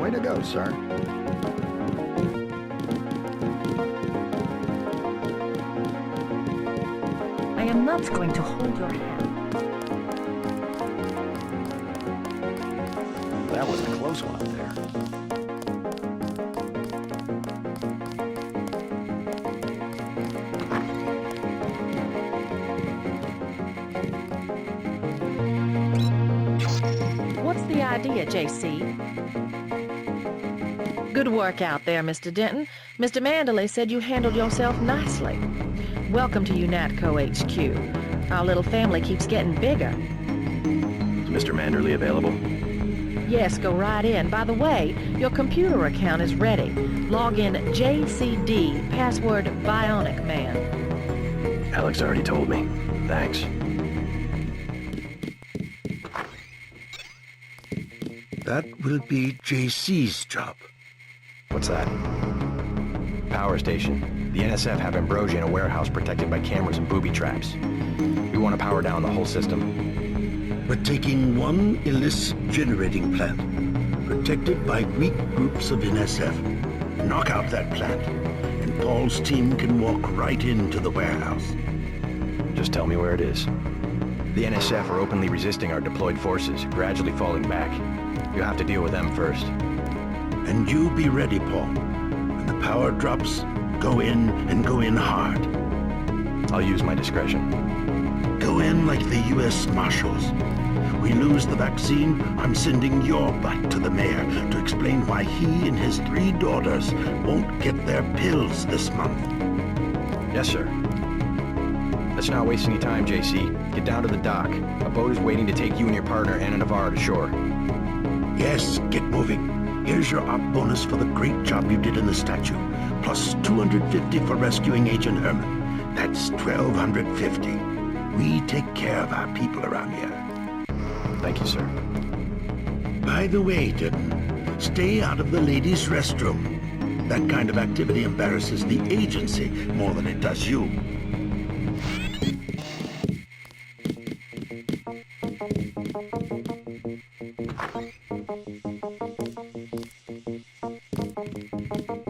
Way to go, sir. I am not going to hold your hand. That was a close one up there. What's the idea, JC? Good work out there, Mr. Denton. Mr. Manderley said you handled yourself nicely. Welcome to UNATCO HQ. Our little family keeps getting bigger. Is Mr. Manderley available? Yes, go right in. By the way, your computer account is ready. Log in JCD, password Bionic Man. Alex already told me. Thanks. That will be JC's job. What's that? Power station. The NSF have Ambrosia in a warehouse protected by cameras and booby traps. We want to power down the whole system. We're taking one Illis generating plant, protected by weak groups of NSF. Knock out that plant, and Paul's team can walk right into the warehouse. Just tell me where it is. The NSF are openly resisting our deployed forces, gradually falling back. You have to deal with them first. And you be ready, Paul. When the power drops, go in and go in hard. I'll use my discretion. Go in like the U.S. Marshals. We lose the vaccine, I'm sending your butt to the mayor to explain why he and his 3 daughters won't get their pills this month. Yes, sir. Let's not waste any time, JC. Get down to the dock. A boat is waiting to take you and your partner, Anna Navarro, to shore. Yes, get moving. Here's your op bonus for the great job you did in the statue, plus 250 for rescuing Agent Herman. That's 1,250. We take care of our people around here. Thank you, sir. By the way, Denton, stay out of the ladies' restroom. That kind of activity embarrasses the agency more than it does you.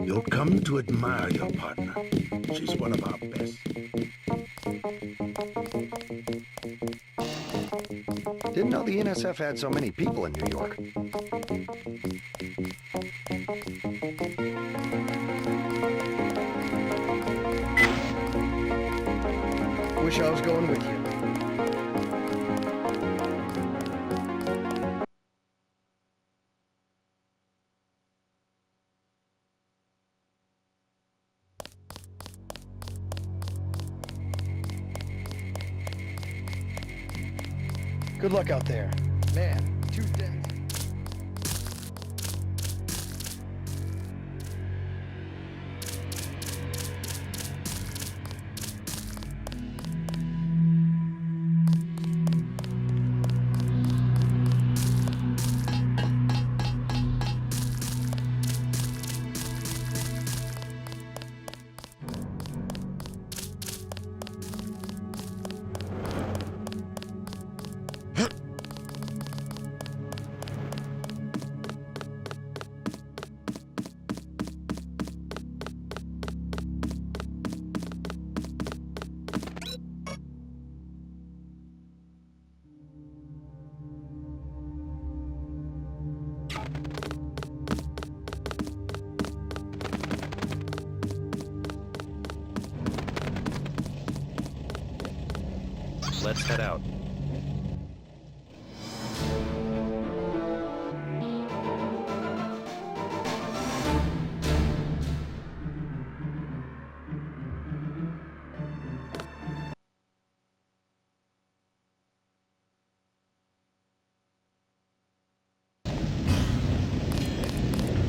You'll come to admire your partner. She's one of our best. Didn't know the NSF had so many people in New York. Wish I was going with you. Good luck out there. Man, too dense. Let's head out.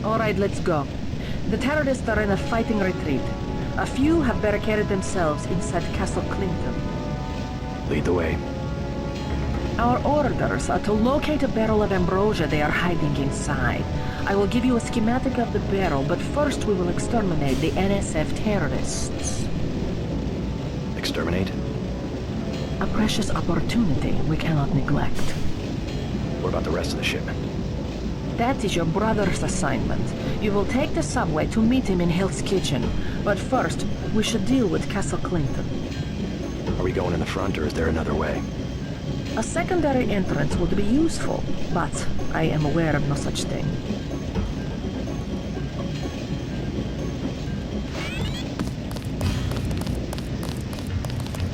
All right, let's go. The terrorists are in a fighting retreat. A few have barricaded themselves inside Castle Clinton. Lead the way. Our orders are to locate a barrel of ambrosia they are hiding inside. I will give you a schematic of the barrel, but first we will exterminate the NSF terrorists. Exterminate? A precious opportunity we cannot neglect. What about the rest of the shipment? That is your brother's assignment. You will take the subway to meet him in Hill's kitchen. But first, we should deal with Castle Clinton. Are we going in the front, or is there another way? A secondary entrance would be useful, but I am aware of no such thing.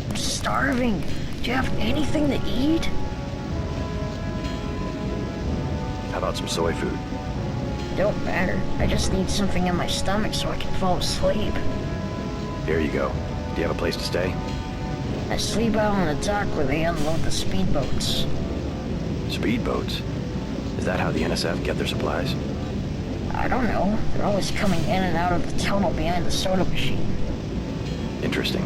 I'm starving. Do you have anything to eat? How about some soy food? Don't matter. I just need something in my stomach so I can fall asleep. Here you go. Do you have a place to stay? I sleep out on the dock where they unload the speedboats. Speedboats? Is that how the NSF get their supplies? I don't know. They're always coming in and out of the tunnel behind the soda machine. Interesting.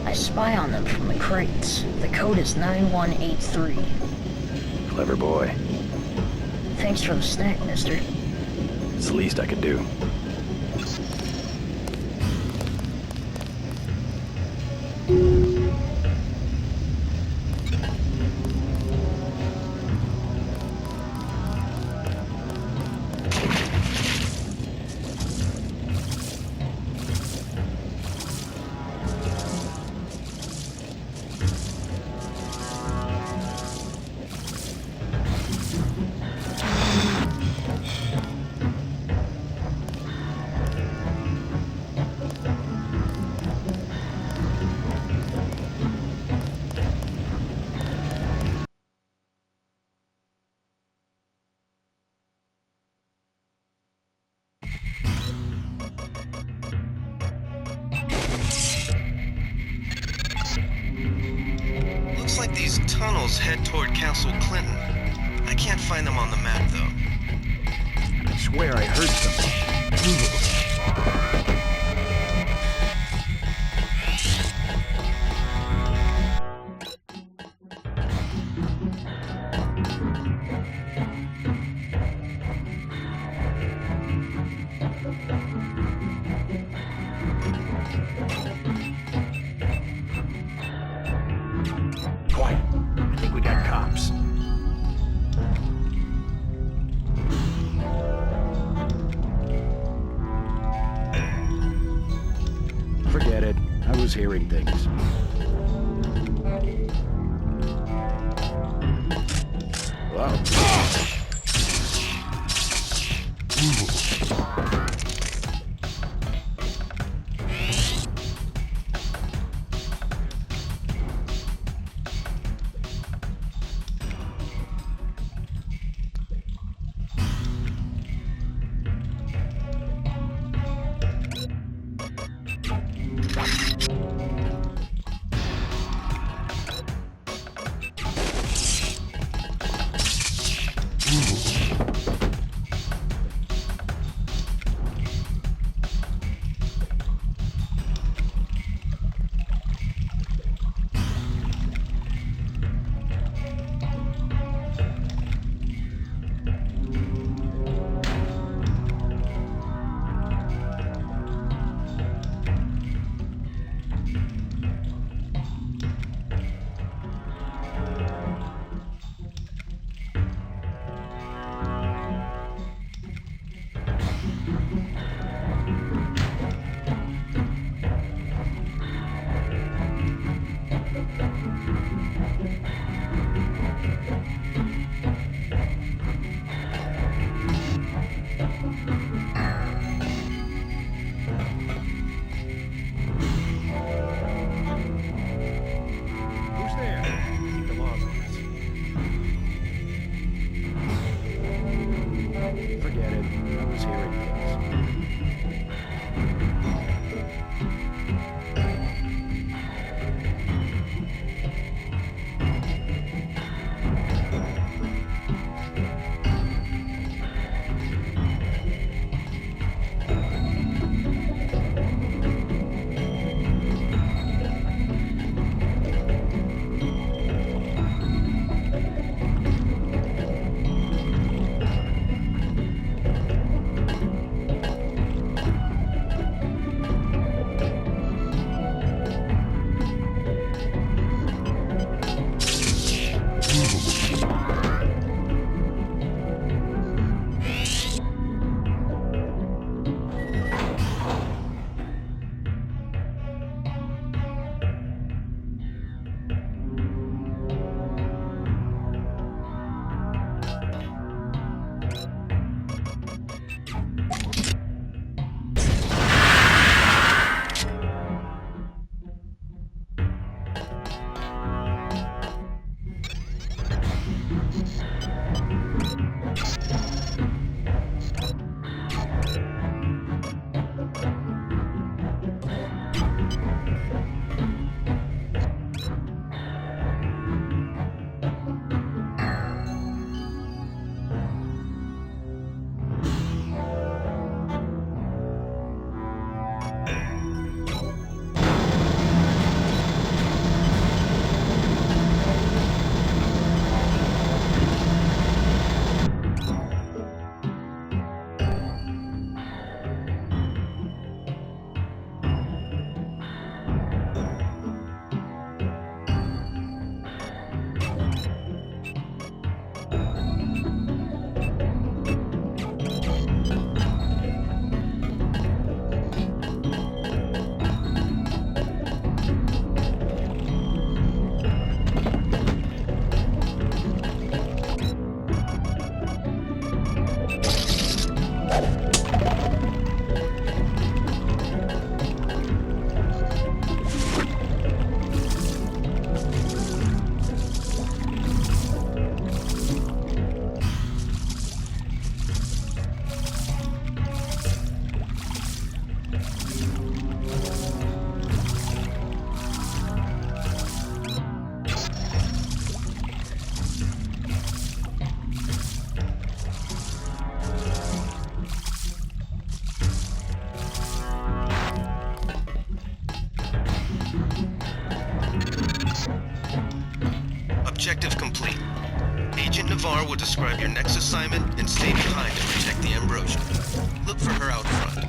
I spy on them from the crates. The code is 9183. Clever boy. Thanks for the snack, mister. It's the least I could do. Looks like these tunnels head toward Castle Clinton. I can't find them on the map, though. I swear I heard something. Quiet. I think we got cops. Forget it. I was hearing things. Whoa. Objective complete. Agent Navarre will describe your next assignment and stay behind to protect the Ambrosia. Look for her out front.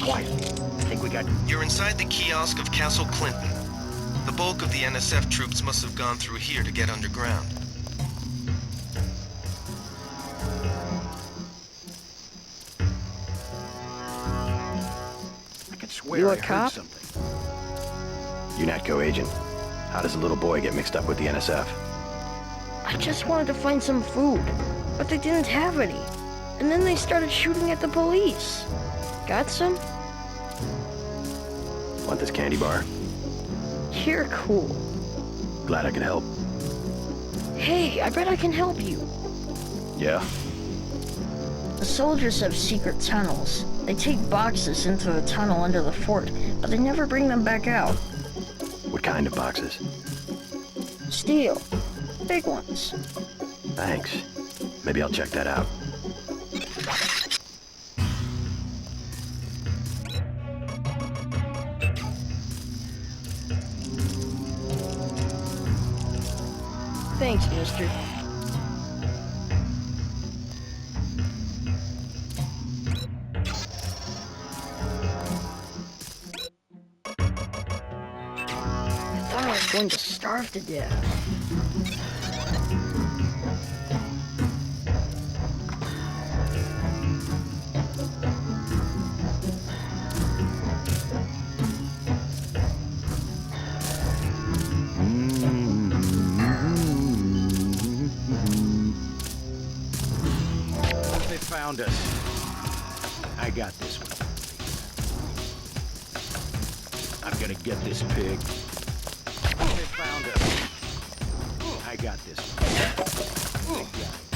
Quiet. I think we got... You're inside the kiosk of Castle Clinton. The bulk of the NSF troops must have gone through here to get underground. I could swear You a I heard cop? something. UNATCO agent. How does a little boy get mixed up with the NSF? I just wanted to find some food, but they didn't have any. And then they started shooting at the police. Got some? Want this candy bar? You're cool. Glad I could help. Hey, I bet I can help you. Yeah? The soldiers have secret tunnels. They take boxes into the tunnel under the fort, but they never bring them back out. What kind of boxes? Steel. Big ones. Thanks. Maybe I'll check that out. Thanks, mister. I thought I was going to starve to death. They found us. I got this one. I'm gonna get this pig. They found us. I got this one. They got it.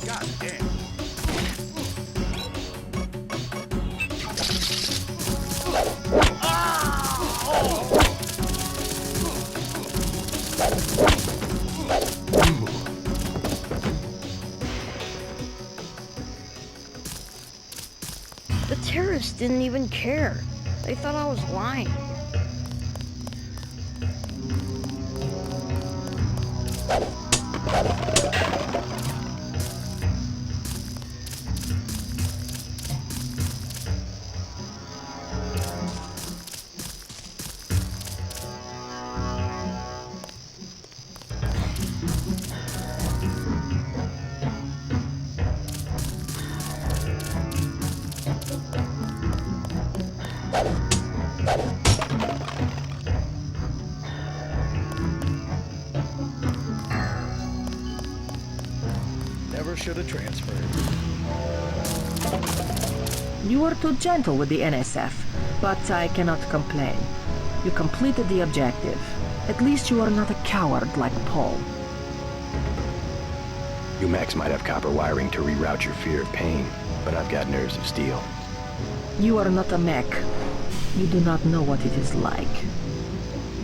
God damn. The terrorists didn't even care. They thought I was lying. Never should have transferred. You were too gentle with the NSF, but I cannot complain. You completed the objective. At least you are not a coward like Paul. You mechs might have copper wiring to reroute your fear of pain, but I've got nerves of steel. You are not a mech. You do not know what it is like.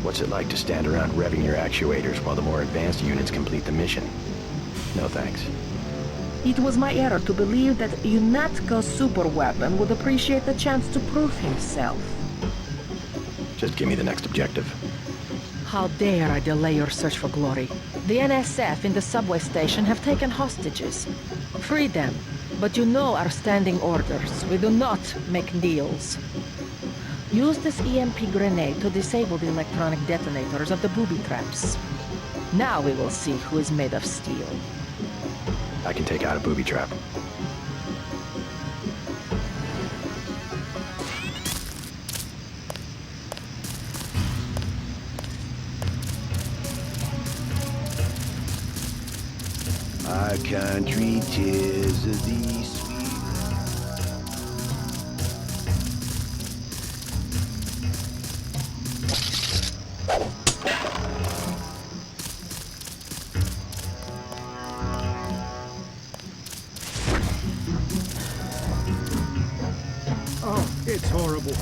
What's it like to stand around revving your actuators while the more advanced units complete the mission? No thanks. It was my error to believe that UNATCO's superweapon would appreciate the chance to prove himself. Just give me the next objective. How dare I delay your search for glory? The NSF in the subway station have taken hostages. Free them, but you know our standing orders. We do not make deals. Use this EMP grenade to disable the electronic detonators of the booby traps. Now we will see who is made of steel. I can take out a booby trap. country, 'tis of thee sweet. Oh, it's horrible.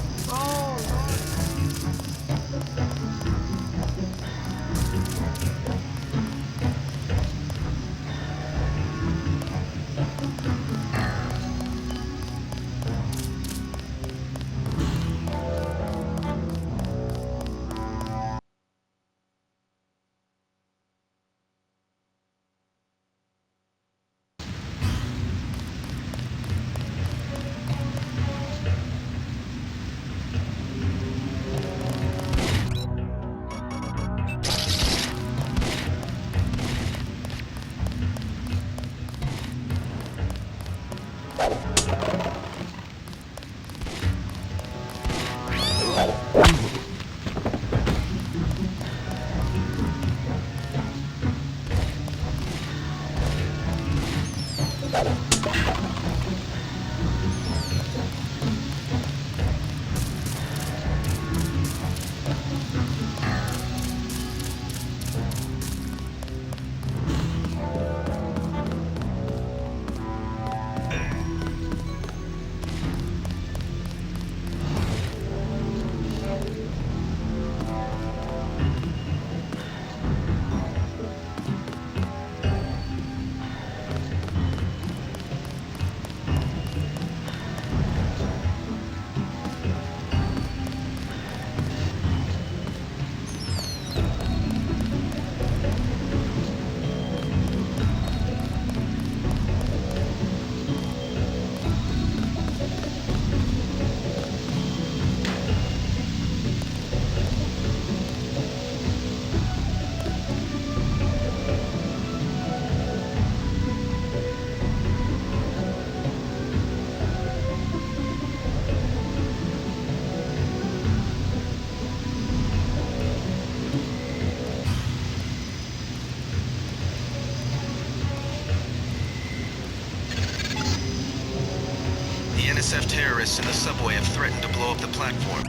The NSF terrorists in the subway have threatened to blow up the platform.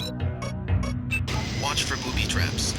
Watch for booby traps.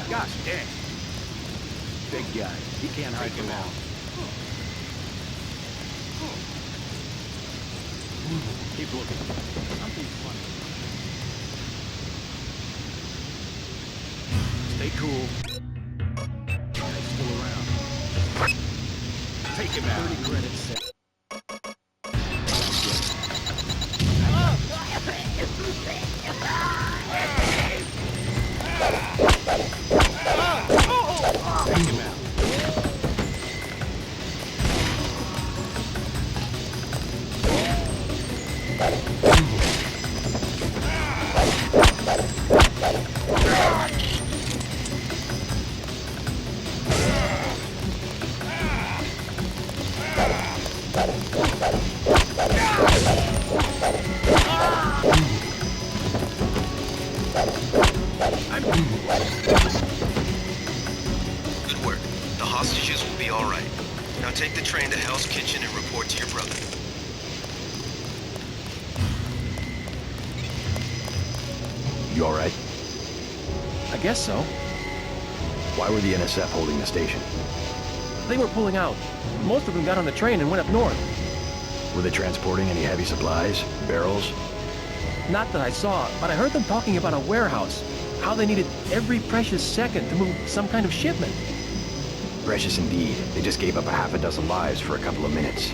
Gosh dang. Big guy. He can't hide from out. Keep looking. Something's funny. Stay cool. He's still around. Take him out. 30 credits. Take him out. Good work. The hostages will be all right. Now take the train to Hell's Kitchen and report to your brother. You all right? I guess so. Why were the NSF holding the station? They were pulling out. Most of them got on the train and went up north. Were they transporting any heavy supplies? Barrels? Not that I saw, but I heard them talking about a warehouse. How they needed every precious second to move some kind of shipment. Precious indeed. They just gave up a half a dozen lives for a couple of minutes.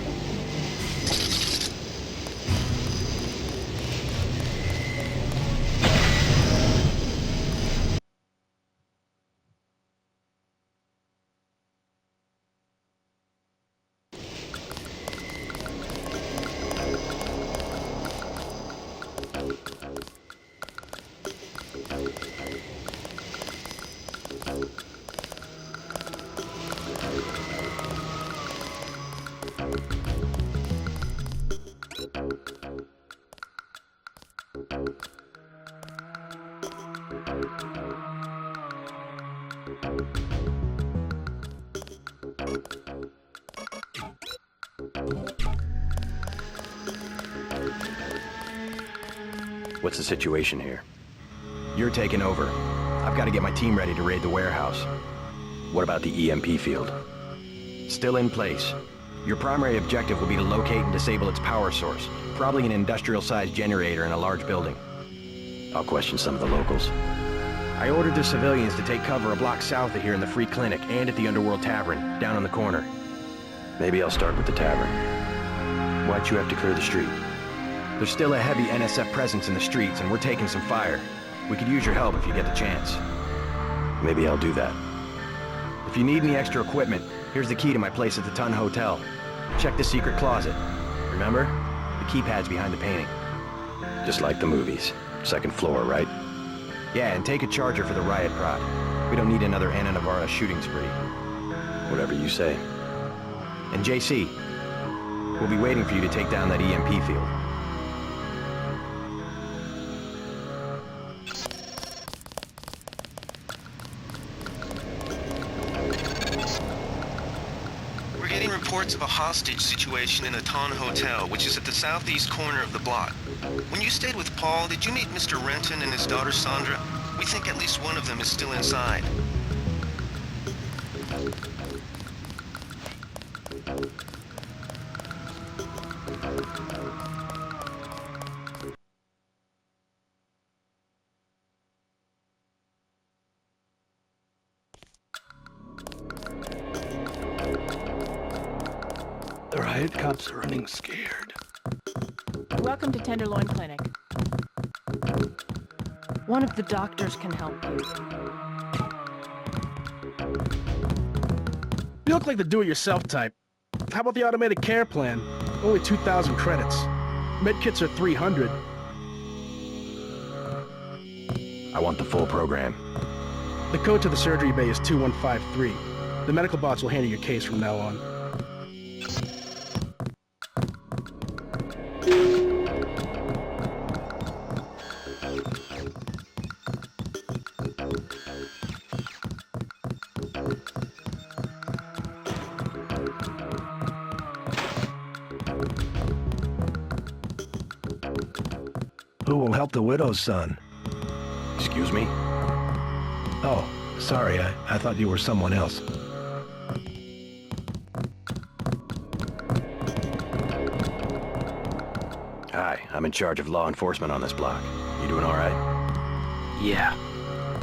What's the situation here? You're taking over. I've got to get my team ready to raid the warehouse. What about the EMP field? Still in place. Your primary objective will be to locate and disable its power source, probably an industrial-sized generator in a large building. I'll question some of the locals. I ordered the civilians to take cover a block south of here in the Free Clinic and at the Underworld Tavern, down on the corner. Maybe I'll start with the tavern. Why'd you have to clear the street? There's still a heavy NSF presence in the streets, and we're taking some fire. We could use your help if you get the chance. Maybe I'll do that. If you need any extra equipment, here's the key to my place at the Ton Hotel. Check the secret closet. Remember? The keypad's behind the painting. Just like the movies. Second floor, right? Yeah, and take a charger for the riot prod. We don't need another Anna Navarra shooting spree. Whatever you say. And JC, we'll be waiting for you to take down that EMP field. We're getting reports of a hostage situation in the Ton Hotel, which is at the southeast corner of the block. When you stayed with Paul, did you meet Mr. Renton and his daughter Sandra? We think at least one of them is still inside. The riot cops are running scared. Welcome to Tenderloin Clinic. One of the doctors can help you. You look like the do-it-yourself type. How about the automated care plan? Only 2,000 credits. Medkits are 300. I want the full program. The code to the surgery bay is 2153. The medical bots will handle your case from now on. Who will help the widow's son? Excuse me? Oh, sorry, I thought you were someone else. Hi, I'm in charge of law enforcement on this block. You doing all right? Yeah.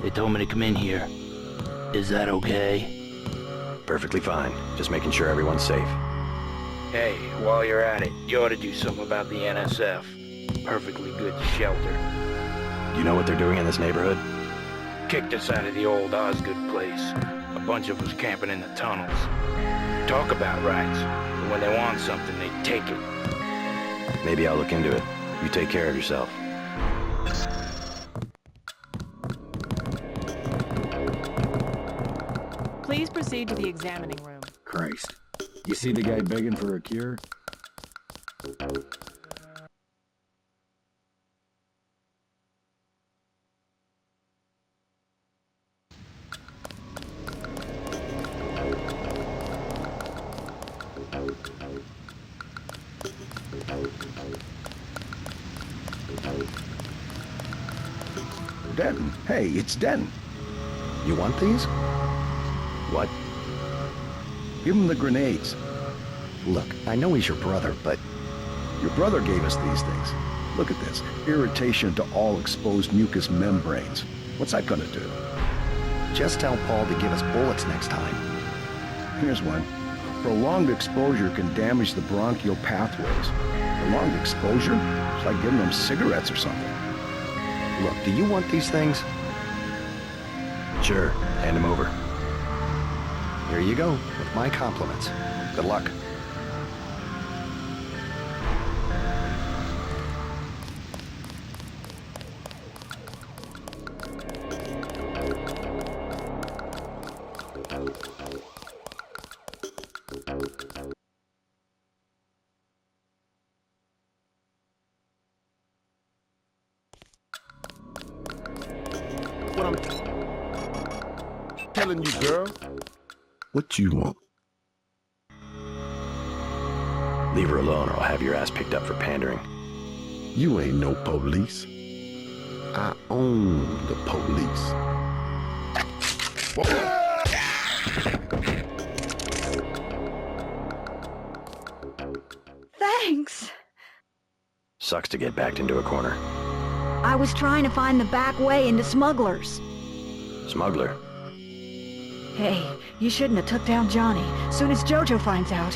They told me to come in here. Is that okay? Perfectly fine. Just making sure everyone's safe. Hey, while you're at it, you ought to do something about the NSF. Perfectly good shelter. You know what they're doing in this neighborhood? Kicked us out of the old Osgood place. A bunch of us camping in the tunnels. Talk about rights, but when they want something, they take it. Maybe I'll look into it. You take care of yourself. Please proceed to the examining room. Christ. You see the guy begging for a cure? Denton. Hey, it's Denton. You want these? What? Give him the grenades. Look, I know he's your brother, but Your brother gave us these things. Look at this. Irritation to all exposed mucous membranes. What's that gonna do? Just tell Paul to give us bullets next time. Here's one. Prolonged exposure can damage the bronchial pathways. Prolonged exposure? It's like giving them cigarettes or something. Look, do you want these things? Sure, hand him over. Here you go, with my compliments. Good luck. What I'm telling you, girl. What you want? Leave her alone or I'll have your ass picked up for pandering. You ain't no police. I own the police. Thanks. Sucks to get backed into a corner. I was trying to find the back way into Smugglers. Smuggler? Hey, you shouldn't have took down Johnny. Soon as Jojo finds out.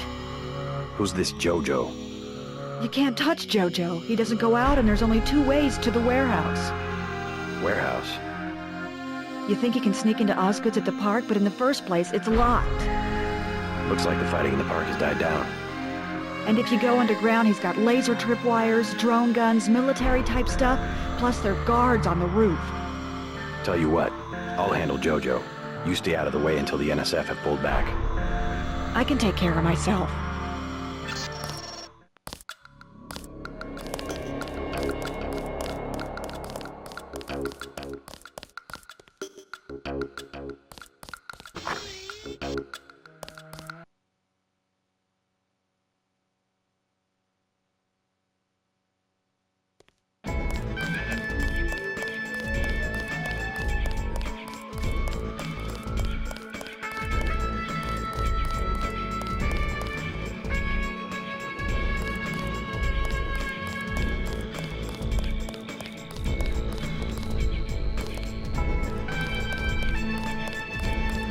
Who's this Jojo? You can't touch Jojo. He doesn't go out and there's only 2 ways to the warehouse. Warehouse? You think you can sneak into Osgood's at the park, but in the first place, it's locked. Looks like the fighting in the park has died down. And if you go underground, he's got laser tripwires, drone guns, military-type stuff, plus there are guards on the roof. Tell you what, I'll handle Jojo. You stay out of the way until the NSF have pulled back. I can take care of myself.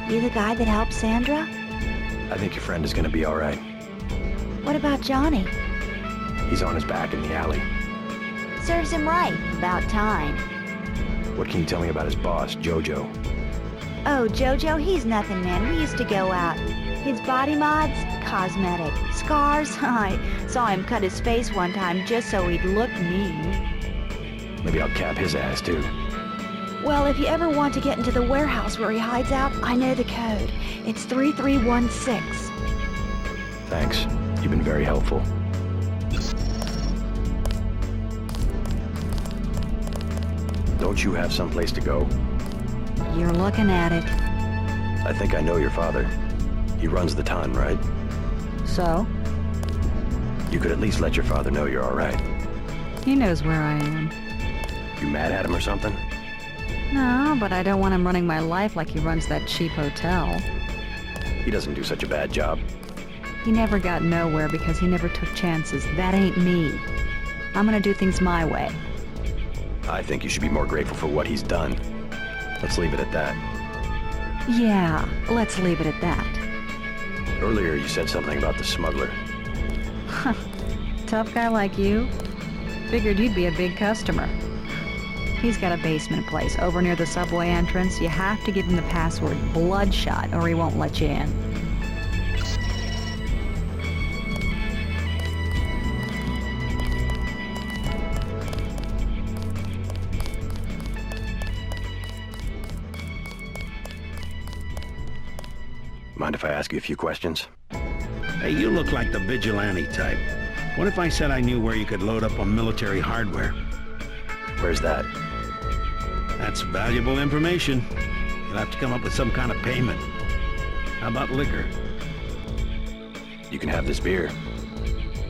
You the guy that helped Sandra? I think your friend is gonna be all right. What about Johnny? He's on his back in the alley. Serves him right. About time. What can you tell me about his boss, Jojo? Oh, Jojo, he's nothing, man. We used to go out. His body mods? Cosmetic. Scars? I saw him cut his face one time just so he'd look mean. Maybe I'll cap his ass, too. Well, if you ever want to get into the warehouse where he hides out, I know the code. It's 3316. Thanks. You've been very helpful. Don't you have someplace to go? You're looking at it. I think I know your father. He runs the ton, right? So? You could at least let your father know you're all right. He knows where I am. You mad at him or something? No, but I don't want him running my life like he runs that cheap hotel. He doesn't do such a bad job. He never got nowhere because he never took chances. That ain't me. I'm gonna do things my way. I think you should be more grateful for what he's done. Let's leave it at that. Yeah, let's leave it at that. Earlier you said something about the smuggler. Tough guy like you? Figured you'd be a big customer. He's got a basement place over near the subway entrance. You have to give him the password Bloodshot or he won't let you in. Mind if I ask you a few questions? Hey, you look like the vigilante type. What if I said I knew where you could load up on military hardware? Where's that? That's valuable information. You'll have to come up with some kind of payment. How about liquor? You can have this beer.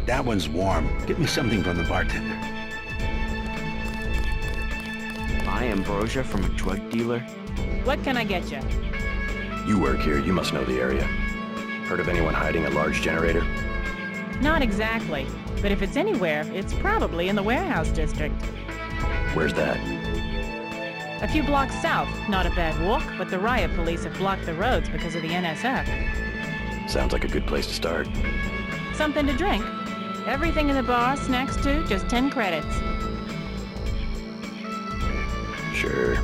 That one's warm. Get me something from the bartender. Buy ambrosia from a drug dealer? What can I get you? You work here, you must know the area. Heard of anyone hiding a large generator? Not exactly. But if it's anywhere, it's probably in the warehouse district. Where's that? A few blocks south. Not a bad walk, but the riot police have blocked the roads because of the NSF. Sounds like a good place to start. Something to drink. Everything in the bar, snacks too, just 10 credits. Sure.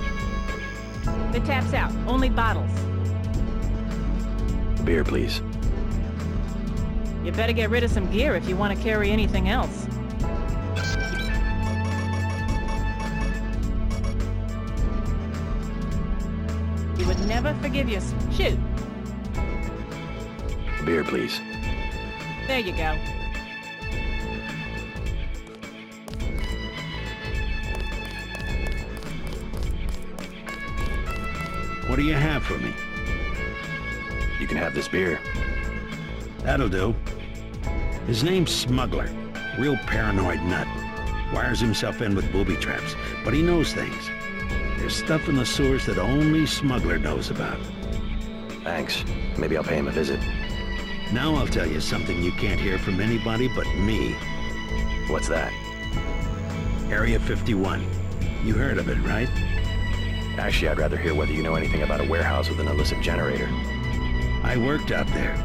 The tap's out. Only bottles. Beer, please. You better get rid of some gear if you want to carry anything else. He would never forgive you. Shoot. Beer, please. There you go. What do you have for me? You can have this beer. That'll do. His name's Smuggler. Real paranoid nut. Wires himself in with booby traps, but he knows things. There's stuff in the sewers that only Smuggler knows about. Thanks. Maybe I'll pay him a visit. Now I'll tell you something you can't hear from anybody but me. What's that? Area 51. You heard of it, right? Actually, I'd rather hear whether you know anything about a warehouse with an illicit generator. I worked out there.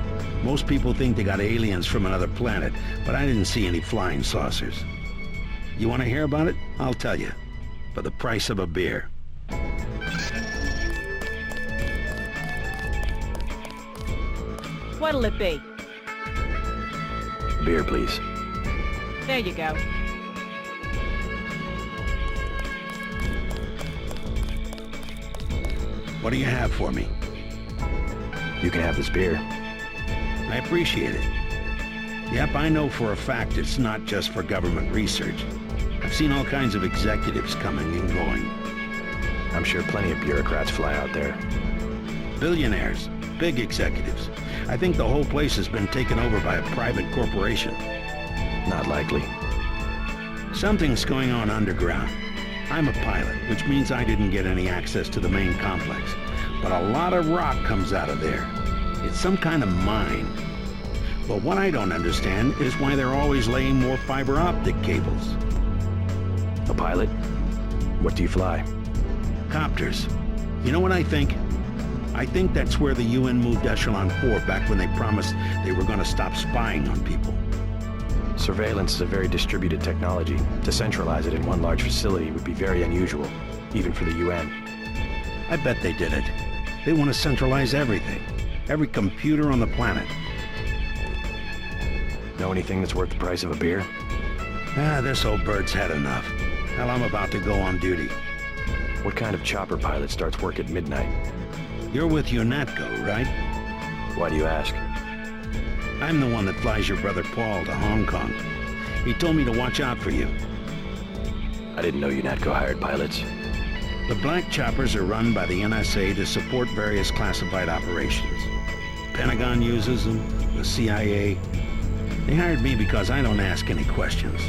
Most people think they got aliens from another planet, but I didn't see any flying saucers. You want to hear about it? I'll tell you. For the price of a beer. What'll it be? Beer, please. There you go. What do you have for me? You can have this beer. I appreciate it. Yep, I know for a fact it's not just for government research. I've seen all kinds of executives coming and going. I'm sure plenty of bureaucrats fly out there. Billionaires, big executives. I think the whole place has been taken over by a private corporation. Not likely. Something's going on underground. I'm a pilot, which means I didn't get any access to the main complex. But a lot of rock comes out of there. It's some kind of mine. But what I don't understand is why they're always laying more fiber optic cables. A pilot? What do you fly? Copters. You know what I think? I think that's where the UN moved Echelon 4 back when they promised they were going to stop spying on people. Surveillance is a very distributed technology. To centralize it in one large facility would be very unusual, even for the UN. I bet they did it. They want to centralize everything. Every computer on the planet. Know anything that's worth the price of a beer? This old bird's had enough. Hell, I'm about to go on duty. What kind of chopper pilot starts work at midnight? You're with UNATCO, right? Why do you ask? I'm the one that flies your brother Paul to Hong Kong. He told me to watch out for you. I didn't know UNATCO hired pilots. The black choppers are run by the NSA to support various classified operations. Pentagon uses them, the CIA. They hired me because I don't ask any questions.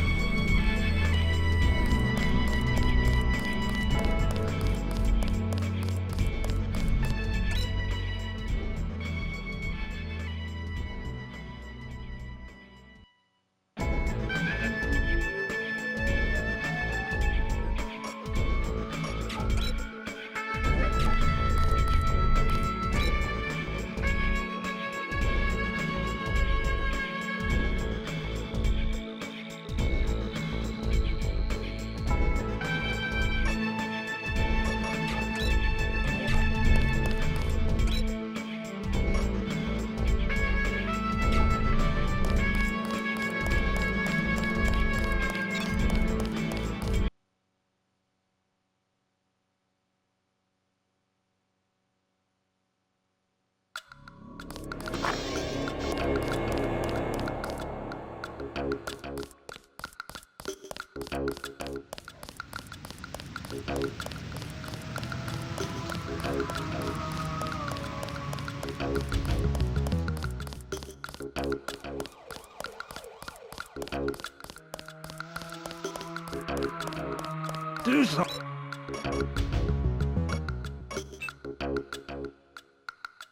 Do something.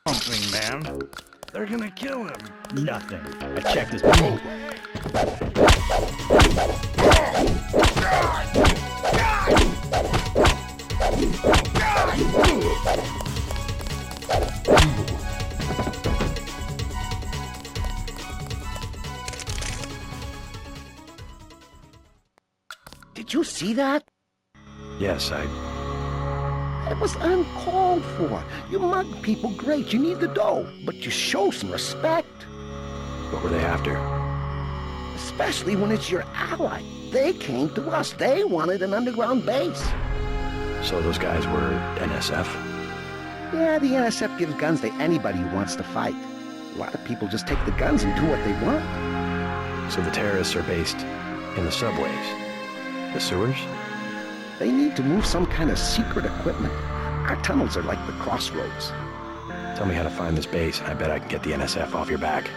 Something, man. They're gonna kill him. Nothing. I checked his boat. Did you see that? Yes, It was uncalled for. You mug people, great. You need the dough. But you show some respect. What were they after? Especially when it's your ally. They came to us. They wanted an underground base. So those guys were NSF? Yeah, the NSF gives guns to anybody who wants to fight. A lot of people just take the guns and do what they want. So the terrorists are based in the subways? The sewers? They need to move some kind of secret equipment. Our tunnels are like the crossroads. Tell me how to find this base, and I bet I can get the NSF off your back.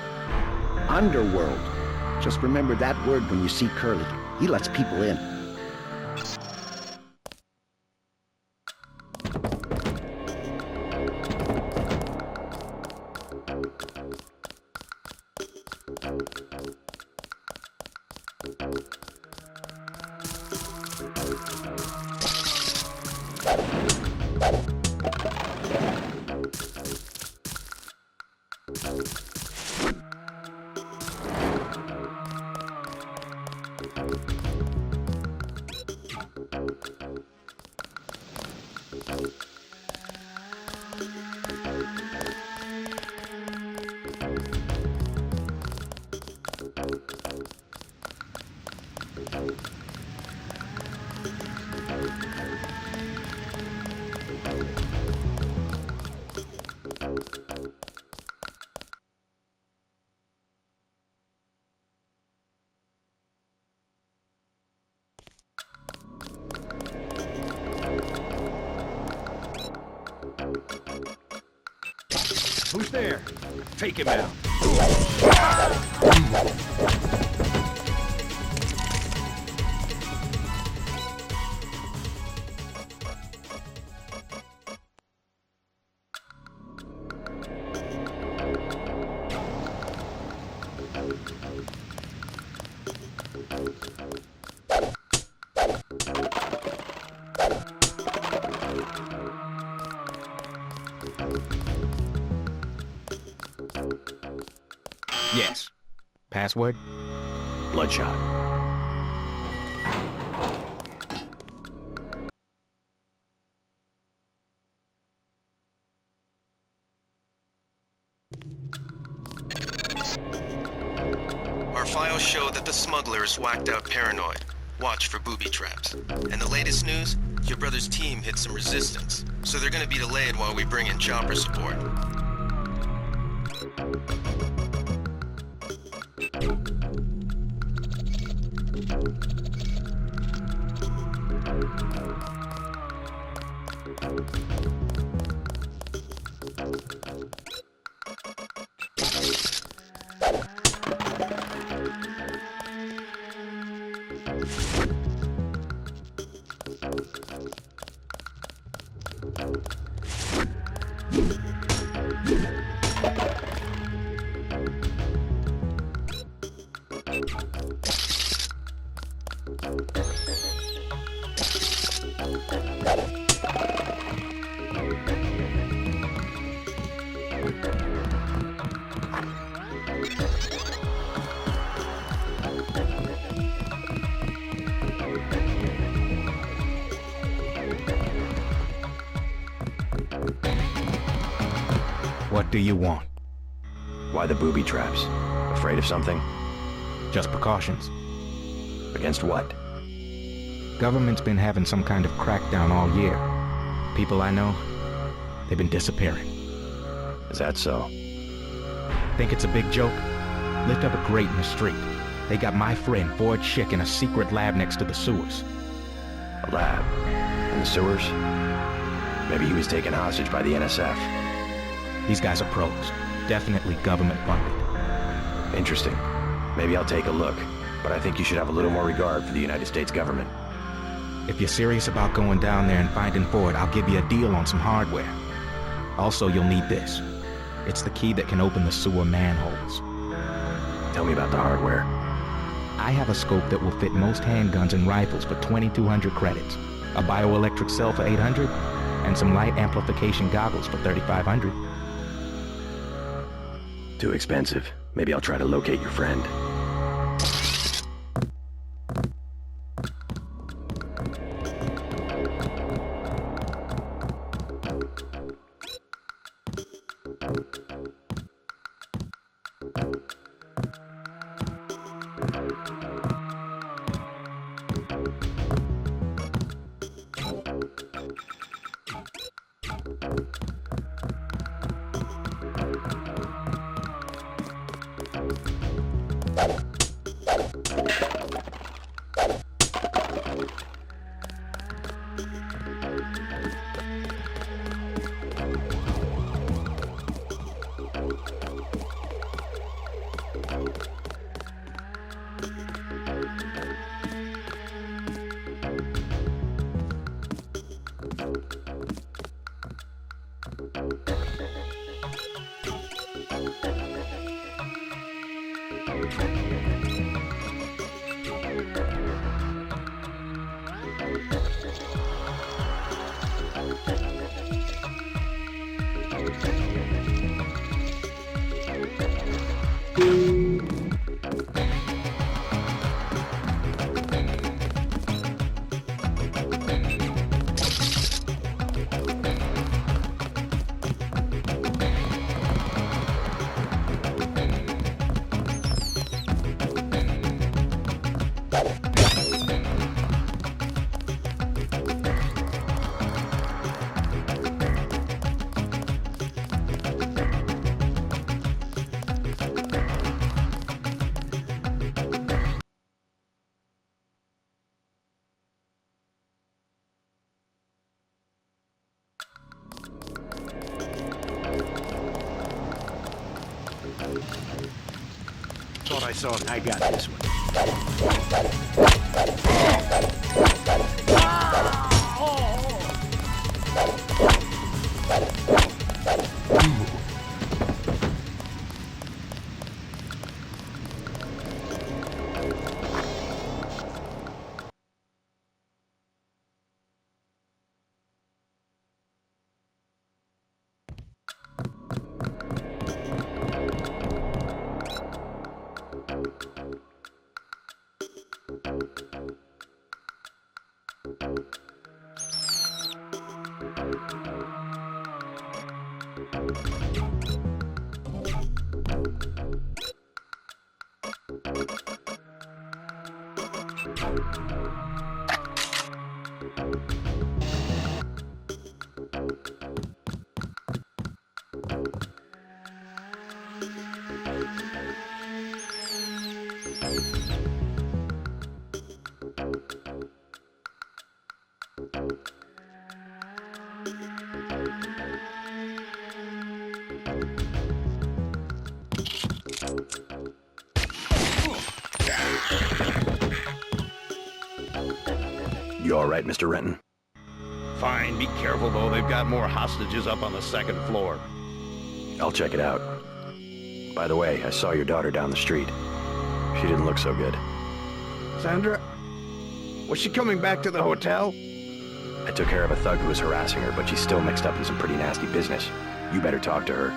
Underworld. Just remember that word when you see Curly. He lets people in. Who's there? Take him out. Yes. Password? Bloodshot. Our files show that the smuggler is whacked out paranoid. Watch for booby traps. And the latest news? Your brother's team hit some resistance, so they're gonna be delayed while we bring in chopper support. What do you want? Why the booby traps? Afraid of something? Just precautions. Against what? Government's been having some kind of crackdown all year. People I know, they've been disappearing. Is that so? Think it's a big joke? Lift up a grate in the street. They got my friend Ford Schick in a secret lab next to the sewers. A lab? In the sewers? Maybe he was taken hostage by the NSF. These guys are pros. Definitely government funded. Interesting. Maybe I'll take a look, but I think you should have a little more regard for the United States government. If you're serious about going down there and finding Ford, I'll give you a deal on some hardware. Also, you'll need this. It's the key that can open the sewer manholes. Tell me about the hardware. I have a scope that will fit most handguns and rifles for 2,200 credits, a bioelectric cell for 800, and some light amplification goggles for 3,500. Too expensive. Maybe I'll try to locate your friend. Thought I saw it. I got this one. You all right, Mr. Renton? Fine, be careful though. They've got more hostages up on the second floor. I'll check it out. By the way, I saw your daughter down the street. She didn't look so good. Sandra? Was she coming back to the hotel? I took care of a thug who was harassing her, but she's still mixed up in some pretty nasty business. You better talk to her.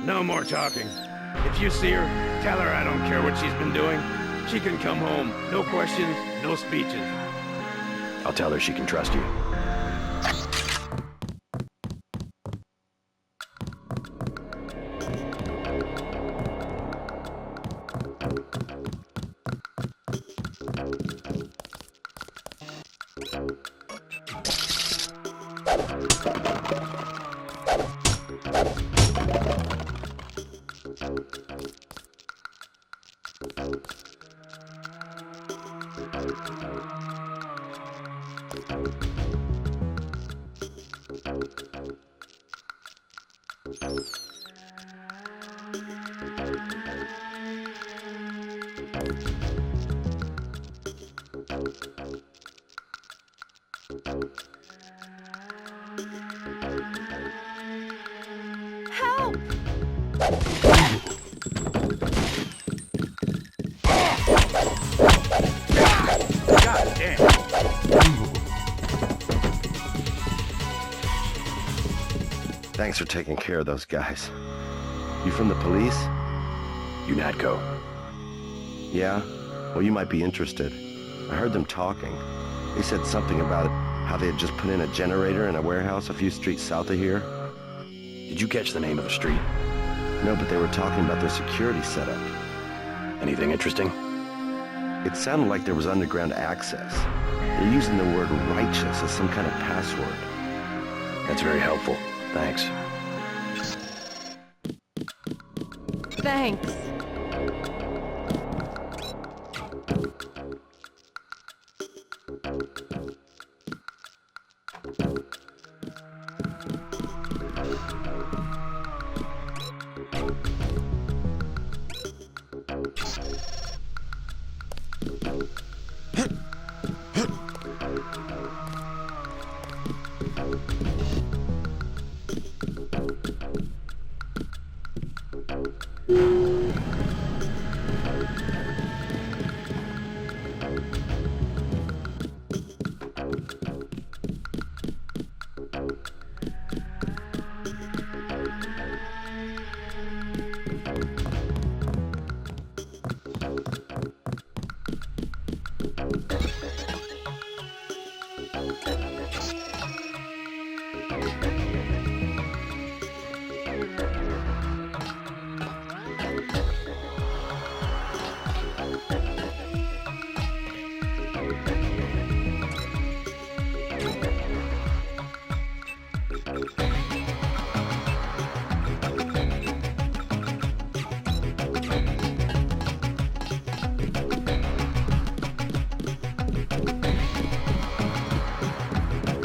No more talking. If you see her, tell her I don't care what she's been doing. She can come home. No questions, no speeches. I'll tell her she can trust you. Thanks for taking care of those guys. You from the police? UNATCO. Yeah? Well, you might be interested. I heard them talking. They said something about how they had just put in a generator in a warehouse a few streets south of here. Did you catch the name of the street? No, but they were talking about their security setup. Anything interesting? It sounded like there was underground access. They're using the word righteous as some kind of password. That's very helpful. Thanks. Thanks.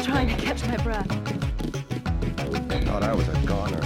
Trying to catch my breath. Thought I was a goner.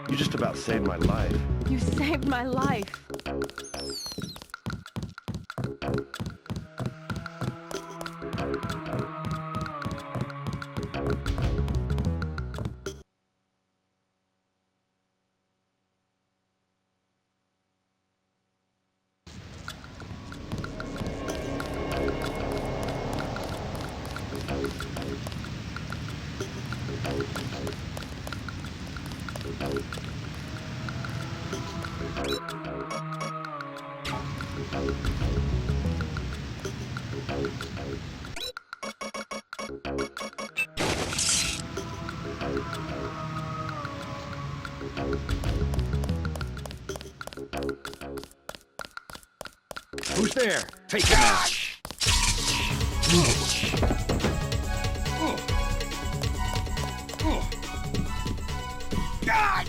You just about saved my life. You saved my life. Who's there? Take him out. God!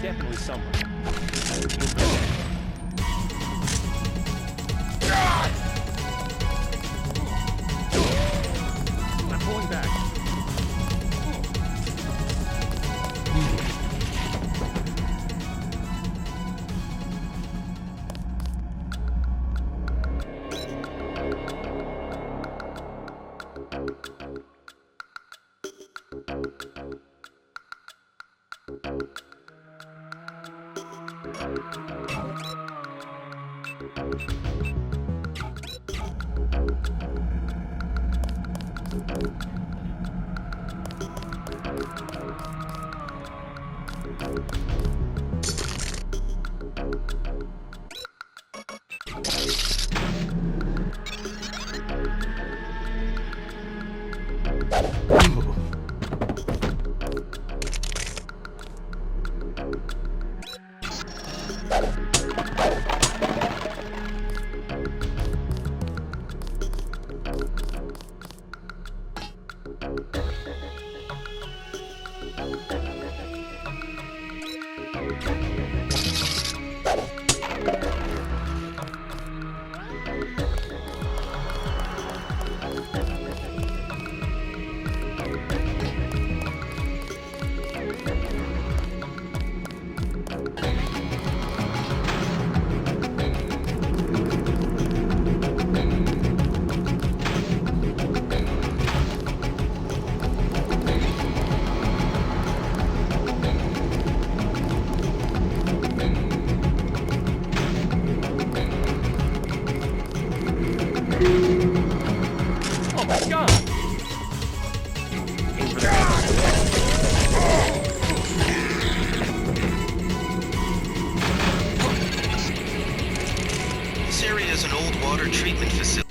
Definitely someone. Oh my god! This area is an old water treatment facility.